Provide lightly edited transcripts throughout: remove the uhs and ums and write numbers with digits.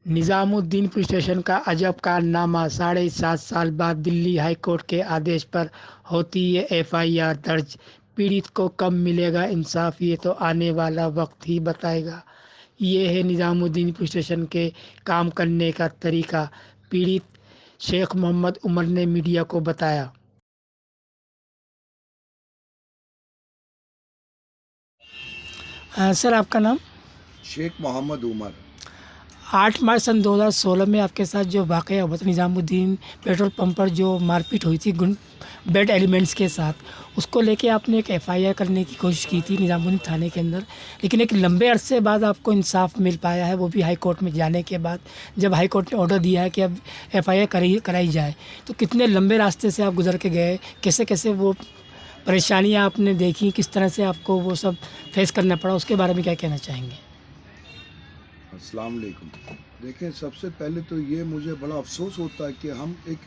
Nizamuddin police station का अजब कारनामा। 7.5 साल बाद दिल्ली हाई कोर्ट के आदेश पर होती है एफआईआर दर्ज। पीड़ित को कब मिलेगा इंसाफ, ये तो आने वाला वक्त ही बताएगा। ये है निजामुद्दीन पुलिस स्टेशन के काम करने का तरीका। पीड़ित शेख मोहम्मद उमर ने मीडिया को बताया। सर, आपका नाम? शेख मोहम्मद उमर। 8 मार्च सन 2016 में आपके साथ जो वाक़या हुआ था निज़ामुद्दीन पेट्रोल पंप पर, जो मारपीट हुई थी बैड एलिमेंट्स के साथ, उसको लेके आपने एक एफआईआर करने की कोशिश की थी निज़ामुद्दीन थाने के अंदर, लेकिन एक लंबे अरसे बाद आपको इंसाफ मिल पाया है, वो भी हाई कोर्ट में जाने के बाद, जब हाई कोर्ट ने ऑर्डर दिया है कि अब एफआईआर कराई जाए। तो कितने लंबे रास्ते से आप गुजर के गए, कैसे कैसे वो परेशानियाँ आपने देखी, किस तरह से आपको वो सब फेस करना पड़ा, उसके बारे में क्या कहना चाहेंगे? अस्सलाम वालेकुम। देखें, सबसे पहले तो ये मुझे बड़ा अफसोस होता है कि हम एक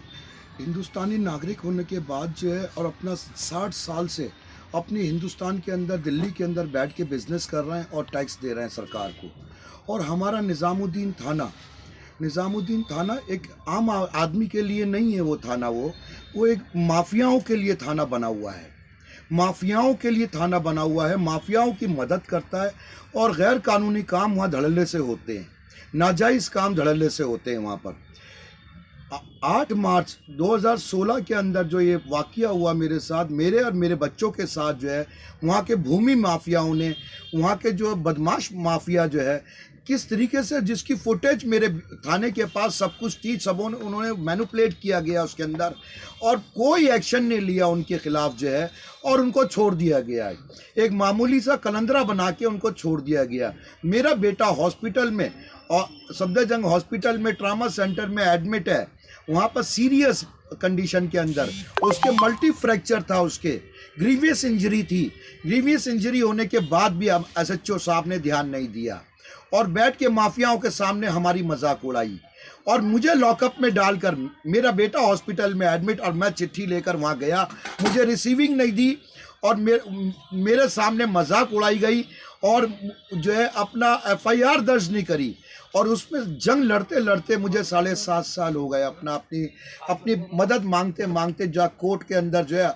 हिंदुस्तानी नागरिक होने के बाद जो है और अपना 60 साल से अपनी हिंदुस्तान के अंदर, दिल्ली के अंदर बैठ के बिज़नेस कर रहे हैं और टैक्स दे रहे हैं सरकार को। और हमारा निज़ामुद्दीन थाना एक आम आदमी के लिए नहीं है। वो थाना वो एक माफियाओं के लिए थाना बना हुआ है। माफियाओं के लिए थाना बना हुआ है, माफियाओं की मदद करता है और गैर कानूनी काम वहाँ धड़ल्ले से होते हैं, नाजायज़ काम धड़ल्ले से होते हैं वहाँ पर। 8 मार्च 2016 के अंदर जो ये वाक़या हुआ मेरे साथ, मेरे और मेरे बच्चों के साथ, जो है वहाँ के भूमि माफियाओं ने, वहाँ के जो बदमाश माफिया जो है, किस तरीके से, जिसकी फुटेज मेरे थाने के पास सब कुछ थी, उन्होंने मैनिपुलेट किया गया उसके अंदर और कोई एक्शन नहीं लिया उनके खिलाफ जो है, और उनको छोड़ दिया गया है। एक मामूली सा कलंदरा बना के उनको छोड़ दिया गया। मेरा बेटा हॉस्पिटल में, और सफदरजंग हॉस्पिटल में ट्रामा सेंटर में एडमिट है। वहाँ पर सीरियस कंडीशन के अंदर उसके मल्टी फ्रैक्चर था, उसके ग्रीवियस इंजरी थी। ग्रीवियस इंजरी होने के बाद भी अब एसएचओ साहब ने ध्यान नहीं दिया और बैठ के माफियाओं के सामने हमारी मजाक उड़ाई और मुझे लॉकअप में डालकर, मेरा बेटा हॉस्पिटल में एडमिट और मैं चिट्ठी लेकर वहाँ गया, मुझे रिसीविंग नहीं दी और मेरे सामने मजाक उड़ाई गई और जो है अपना एफआईआर दर्ज नहीं करी। और उसमें जंग लड़ते लड़ते मुझे 7.5 साल हो गए अपनी मदद मांगते मांगते, जा कोर्ट के अंदर जो है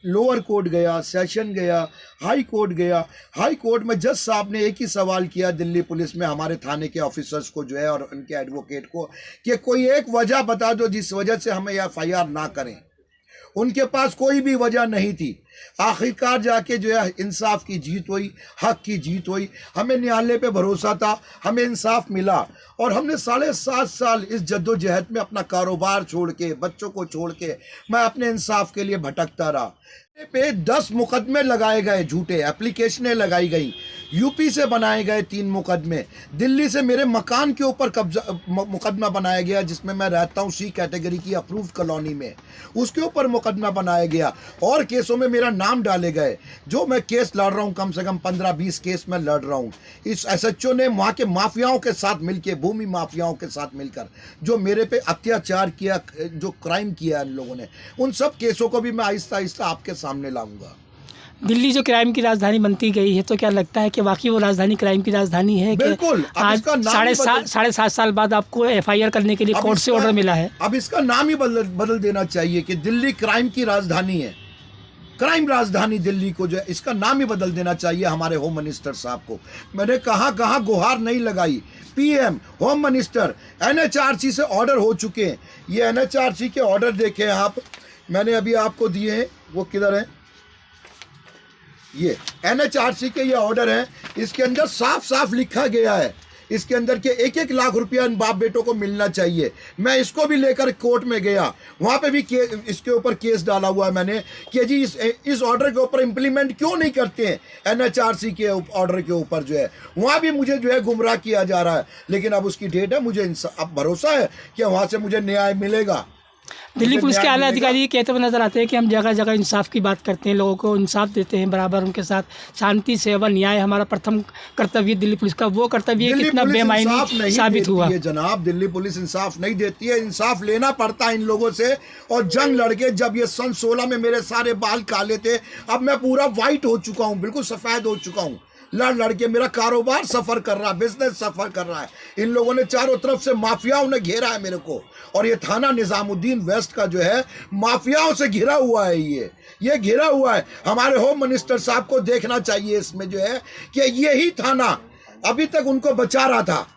लोअर कोर्ट गया, सेशन गया, हाई कोर्ट गया। हाई कोर्ट में जज साहब ने एक ही सवाल किया दिल्ली पुलिस में हमारे थाने के ऑफिसर्स को जो है और उनके एडवोकेट को, कि कोई एक वजह बता दो जिस वजह से हमें यह एफआईआर ना करें। उनके पास कोई भी वजह नहीं थी। आखिरकार जाके जो है इंसाफ की जीत हुई, हक की जीत हुई। हमें न्यायालय पे भरोसा था, हमें इंसाफ मिला और हमने 7.5 साल इस जद्दोजहद में अपना कारोबार छोड़ के, बच्चों को छोड़ के, मैं अपने इंसाफ के लिए भटकता रहा। पे 10 मुकदमे लगाए गए, झूठे एप्लीकेशनें लगाई गई, यूपी से बनाए गए 3 मुकदमे, दिल्ली से मेरे मकान के ऊपर मुकदमा बनाया गया जिसमें मैं रहता हूँ, सी कैटेगरी की अप्रूव्ड कॉलोनी में, उसके ऊपर मुकदमा बनाया गया और केसों में मेरा नाम डाले गए। जो मैं केस लड़ रहा हूँ, कम से कम 15-20 केस मैं लड़ रहा हूँ। इस एसएचओ ने वहाँ के माफियाओं के साथ मिलकर, भूमि माफियाओं के साथ मिलकर जो मेरे पे अत्याचार किया, जो क्राइम किया इन लोगों ने, उन सब केसों को भी मैं आहिस्ता आहिस्ता आपके सामने लाऊंगा। दिल्ली जो क्राइम की राजधानी बनती गई है, तो क्या लगता है कि वाकई वो राजधानी क्राइम की राजधानी है? बिल्कुल। आज 7.5 साल बाद आपको एफआईआर करने के लिए कोर्ट से ऑर्डर मिला है। अब इसका नाम ही बदल देना चाहिए कि दिल्ली क्राइम की राजधानी है। क्राइम राजधानी दिल्ली को जो है, इसका नाम ही बदल देना चाहिए हमारे होम मिनिस्टर साहब को। मैंने कहाँ गुहार नहीं लगाई। पीएम, होम मिनिस्टर, एनएचआरसी से ऑर्डर हो चुके हैं। ये एनएचआरसी के ऑर्डर देखें आप, मैंने अभी आपको दिए हैं, वो किधर है? ये एनएचआरसी के ये ऑर्डर हैं। इसके अंदर साफ साफ लिखा गया है, इसके अंदर के 1-1 लाख रुपया इन बाप बेटों को मिलना चाहिए। मैं इसको भी लेकर कोर्ट में गया, वहाँ पे भी इसके ऊपर केस डाला हुआ है मैंने कि जी इस ऑर्डर के ऊपर इम्प्लीमेंट क्यों नहीं करते हैं। एनएचआरसी के ऑर्डर के ऊपर जो है, वहाँ भी मुझे जो है गुमराह किया जा रहा है। लेकिन अब उसकी डेट है, मुझे अब भरोसा है कि वहाँ से मुझे न्याय मिलेगा। दिल्ली पुलिस के आला अधिकारी कहते हुए नजर आते हैं कि हम जगह जगह इंसाफ की बात करते हैं, लोगों को इंसाफ देते हैं बराबर, उनके साथ शांति, सेवा, न्याय हमारा प्रथम कर्तव्य दिल्ली पुलिस का। वो कर्तव्य कितना बेमायनी साबित हुआ है जनाब। दिल्ली पुलिस इंसाफ नहीं देती है, इंसाफ लेना पड़ता है इन लोगों से। और जंग लड़के, जब ये सन 16 में मेरे सारे बाल काले थे, अब मैं पूरा वाइट हो चुका हूँ, बिल्कुल सफ़ेद हो चुका हूँ। लड़ लड़ के मेरा कारोबार सफ़र कर रहा है, बिजनेस सफ़र कर रहा है। इन लोगों ने चारों तरफ से माफियाओं ने घेरा है मेरे को, और ये थाना निज़ामुद्दीन वेस्ट का जो है माफियाओं से घिरा हुआ है। ये घिरा हुआ है। हमारे होम मिनिस्टर साहब को देखना चाहिए इसमें जो है कि यही थाना अभी तक उनको बचा रहा था,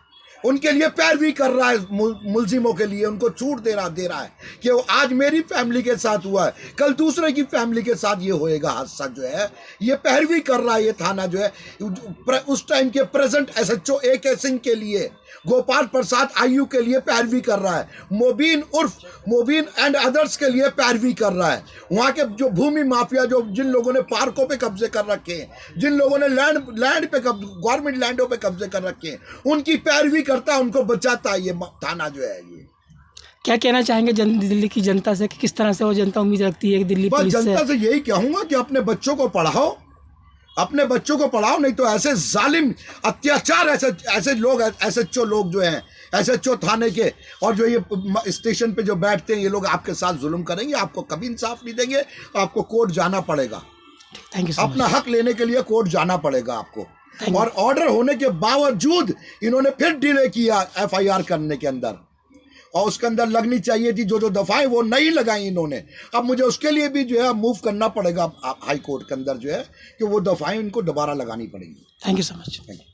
उनके लिए पैरवी कर रहा है, मुलजिमों के लिए उनको छूट दे रहा है कि वो आज मेरी फैमिली के साथ हुआ है, कल दूसरे की फैमिली के साथ ये होएगा हादसा जो है। ये पैरवी कर रहा है ये थाना जो है उस टाइम के प्रेजेंट SHO AK सिंह के लिए, गोपाल प्रसाद IU के लिए पैरवी कर रहा है, मोबीन एंड अदर्स के लिए पैरवी कर रहा है। वहाँ के जो भूमि माफिया, जो जिन लोगों ने पार्कों पे कब्जे कर रखे हैं, जिन लोगों ने लैंड पे गवर्नमेंट लैंडों पे कब्जे कर रखे हैं, उनकी पैरवी करता है, उनको बचाता है ये थाना जो है। ये क्या कहना चाहेंगे दिल्ली की जनता से कि किस तरह से वो जनता उम्मीद रखती है कि दिल्ली बस पुलिस जनता से यही कहूँगा कि अपने बच्चों को पढ़ाओ, अपने बच्चों को पढ़ाओ, नहीं तो ऐसे जालिम अत्याचार ऐसे लोग SHO लोग जो हैं, SHO थाने के और जो ये स्टेशन पे जो बैठते हैं, ये लोग आपके साथ जुल्म करेंगे, आपको कभी इंसाफ नहीं देंगे, आपको कोर्ट जाना पड़ेगा। Thank you. अपना हक लेने के लिए कोर्ट जाना पड़ेगा आपको। और ऑर्डर होने के बावजूद इन्होंने फिर डिले किया FIR करने के अंदर, और उसके अंदर लगनी चाहिए थी जो दफाएं, वो नहीं लगाई इन्होंने। अब मुझे उसके लिए भी जो है मूव करना पड़ेगा हाई कोर्ट के अंदर जो है, कि वो दफाएं इनको दोबारा लगानी पड़ेंगी। Thank you so much. Thank you.